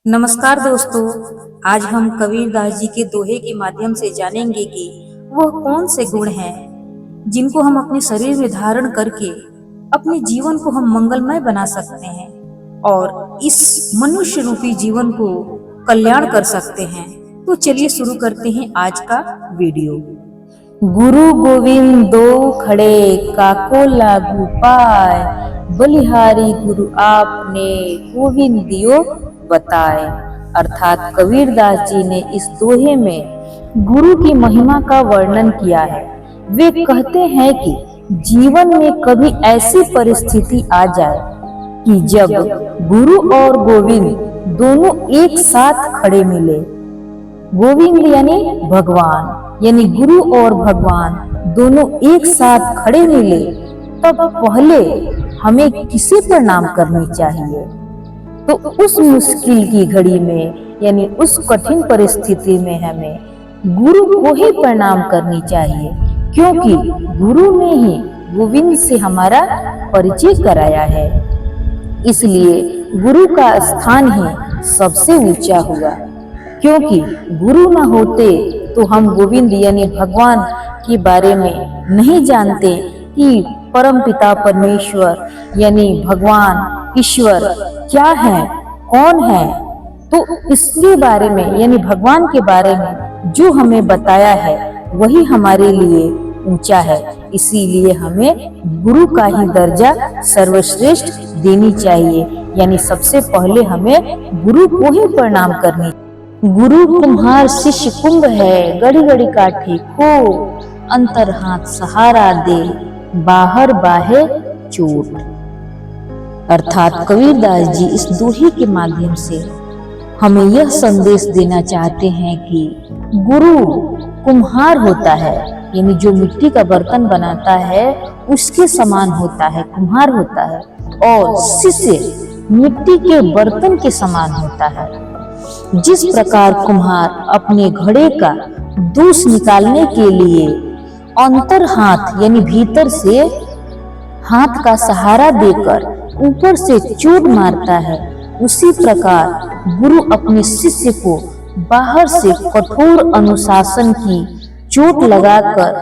नमस्कार दोस्तों। आज हम कबीरदास जी के दोहे के माध्यम से जानेंगे कि वह कौन से गुण हैं जिनको हम अपने शरीर में धारण करके अपने जीवन को हम मंगलमय बना सकते हैं और इस मनुष्य रूपी जीवन को कल्याण कर सकते हैं। तो चलिए शुरू करते हैं आज का वीडियो। गुरु गोविंद दो खड़े काको लागू पाए, बलिहारी गुरु आपने गोविंद दियो बताए। अर्थात कबीरदास जी ने इस दोहे में गुरु की महिमा का वर्णन किया है। वे कहते हैं कि जीवन में कभी ऐसी परिस्थिति आ जाए कि जब गुरु और गोविंद दोनों एक साथ खड़े मिले। गोविंद यानी भगवान, यानी गुरु और भगवान दोनों एक साथ खड़े मिले, तब पहले हमें किसे प्रणाम करनी चाहिए? तो उस मुश्किल की घड़ी में यानी उस कठिन परिस्थिति में हमें गुरु को ही प्रणाम करनी चाहिए, क्योंकि गुरु ने ही गोविंद से हमारा परिचय कराया है। इसलिए गुरु का स्थान ही सबसे ऊंचा हुआ, क्योंकि गुरु न होते तो हम गोविंद यानी भगवान के बारे में नहीं जानते कि परम पिता परमेश्वर यानी भगवान ईश्वर क्या है, कौन है। तो इसके बारे में यानी भगवान के बारे में जो हमें बताया है वही हमारे लिए ऊंचा है। इसीलिए हमें गुरु का ही दर्जा सर्वश्रेष्ठ देनी चाहिए, यानी सबसे पहले हमें गुरु को ही प्रणाम करनी। गुरु कुम्हार शिष्य कुंभ है, गड़ी गड़ी काठी खो, अंतर हाथ सहारा दे, बाहर बाहे चोट। अर्थात कबीरदास जी इस दोहे के माध्यम से हमें यह संदेश देना चाहते हैं कि गुरु कुम्हार होता है, यानी जो मिट्टी का बर्तन बनाता है उसके समान होता है, कुम्हार होता है, और शिष्य मिट्टी के बर्तन के समान होता है। जिस प्रकार कुम्हार अपने घड़े का दूस निकालने के लिए अंतर हाथ यानी भीतर से हाथ का सहारा देकर ऊपर से चोट मारता है, उसी प्रकार गुरु अपने शिष्य को बाहर से कठोर अनुशासन की चोट लगाकर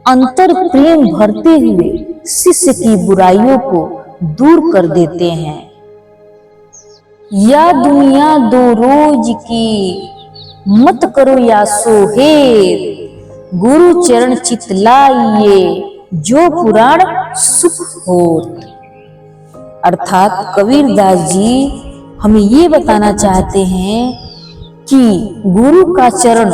अंतर प्रेम भरते हुए शिष्य की बुराइयों को दूर कर देते हैं। या दुनिया दो रोज की, मत करो या सोहेर, गुरु चरण चितलाइए, जो पुराण सुख होत। अर्थात कबीरदास जी हमें ये बताना चाहते हैं कि गुरु का चरण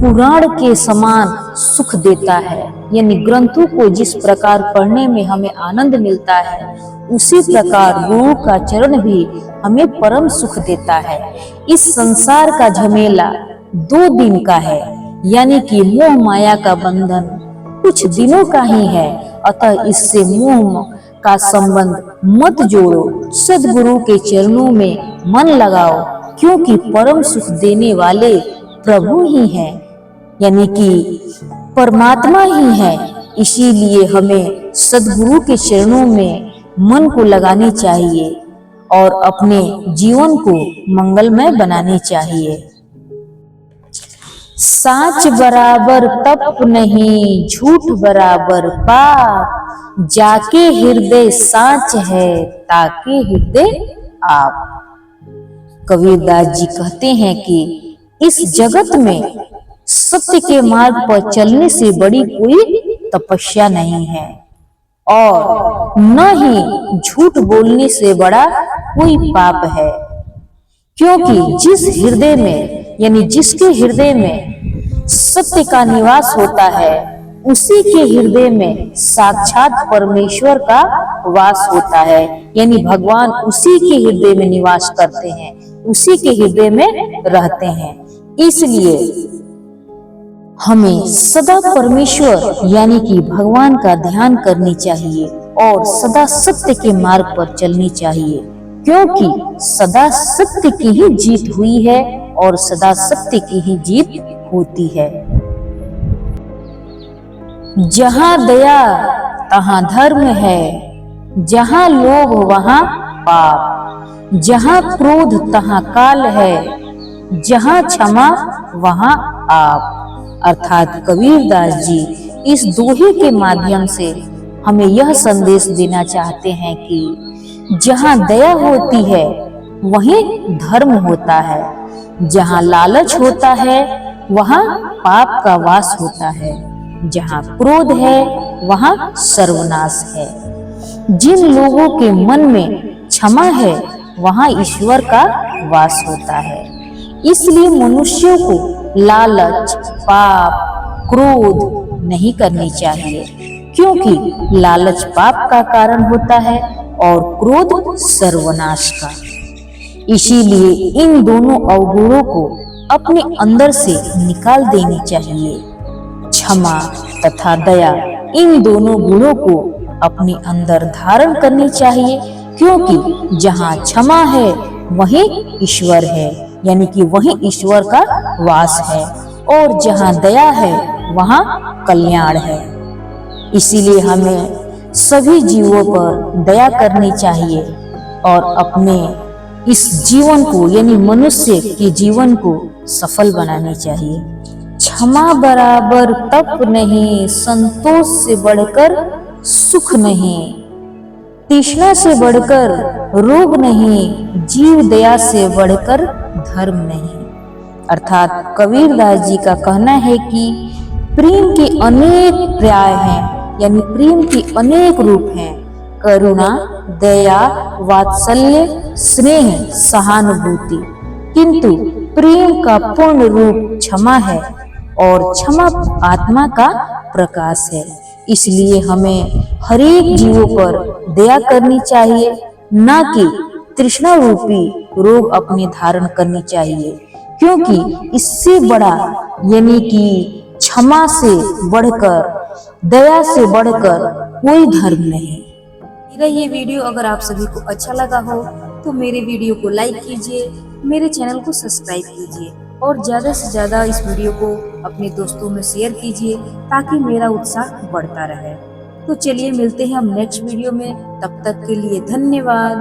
पुराण के समान सुख देता है, यानी ग्रंथों को जिस प्रकार पढ़ने में हमें आनंद मिलता है उसी प्रकार गुरु का चरण भी हमें परम सुख देता है। इस संसार का झमेला 2 दिन का है, यानी कि मोह माया का बंधन कुछ दिनों का ही है, अतः इससे मोह का संबंध मत जोड़ो, सद्गुरु के चरणों में मन लगाओ, क्योंकि परम सुख देने वाले प्रभु ही हैं, यानी कि परमात्मा ही है। इसीलिए हमें सद्गुरु के चरणों में मन को लगानी चाहिए और अपने जीवन को मंगलमय बनानी चाहिए। साच बराबर तप नहीं, झूठ बराबर पाप, जाके हृदय साच है, ताके हृदय आप। कबीरदास जी कहते हैं कि इस जगत में सत्य के मार्ग पर चलने से बड़ी कोई तपस्या नहीं है और न ही झूठ बोलने से बड़ा कोई पाप है, क्योंकि जिस हृदय में यानी जिसके हृदय में सत्य का निवास होता है उसी के हृदय में साक्षात परमेश्वर का वास होता है, यानी भगवान उसी के हृदय में निवास करते हैं, उसी के हृदय में रहते हैं। इसलिए हमें सदा परमेश्वर यानी कि भगवान का ध्यान करनी चाहिए और सदा सत्य के मार्ग पर चलनी चाहिए, क्योंकि सदा सत्य की ही जीत हुई है और सदा सत्य की ही जीत होती है। जहाँ दया तहाँ धर्म है, जहाँ लोभ वहाँ पाप, जहाँ क्रोध तहाँ काल है, जहाँ क्षमा वहाँ आप। अर्थात कबीरदास जी इस दोहे के माध्यम से हमें यह संदेश देना चाहते हैं कि जहाँ दया होती है वहीं धर्म होता है, जहाँ लालच होता है वहाँ पाप का वास होता है, जहाँ क्रोध है वहाँ सर्वनाश है। जिन लोगों के मन में क्षमा है वहाँ ईश्वर का वास होता है। इसलिए मनुष्यों को लालच, पाप, क्रोध नहीं करनी चाहिए, क्योंकि लालच पाप का कारण होता है और क्रोध सर्वनाश का। इसीलिए इन दोनों अवगुणों को अपने अंदर से निकाल देनी चाहिए। क्षमा तथा दया इन दोनों गुणों को अपने अंदर धारण करनी चाहिए, क्योंकि जहाँ क्षमा है वहीं ईश्वर है, यानी कि वहीं ईश्वर का वास है, और जहाँ दया है वहाँ कल्याण है। इसीलिए हमें सभी जीवों पर दया करनी चाहिए और अपने इस जीवन को यानी मनुष्य के जीवन को सफल बनानी चाहिए। क्षमा बराबर तप नहीं, संतोष से बढ़कर सुख नहीं, तृष्णा से बढ़कर रोग नहीं, जीव दया से बढ़कर धर्म नहीं। अर्थात कबीरदास जी का कहना है कि प्रेम के अनेक पर्याय हैं, यानी प्रेम के अनेक रूप हैं। करुणा, दया, वात्सल्य, स्नेह, सहानुभूति, किंतु प्रेम का पूर्ण रूप क्षमा है और क्षमा आत्मा का प्रकाश है। इसलिए हमें हरेक जीवों पर दया करनी चाहिए, न कि तृष्णा रूपी रोग अपने धारण करनी चाहिए, क्योंकि इससे बड़ा यानी कि क्षमा से बढ़कर, दया से बढ़कर कोई धर्म नहीं। मेरा ये वीडियो अगर आप सभी को अच्छा लगा हो तो मेरे वीडियो को लाइक कीजिए, मेरे चैनल को सब्सक्राइब कीजिए और ज़्यादा से ज़्यादा इस वीडियो को अपने दोस्तों में शेयर कीजिए, ताकि मेरा उत्साह बढ़ता रहे। तो चलिए मिलते हैं हम नेक्स्ट वीडियो में, तब तक के लिए धन्यवाद।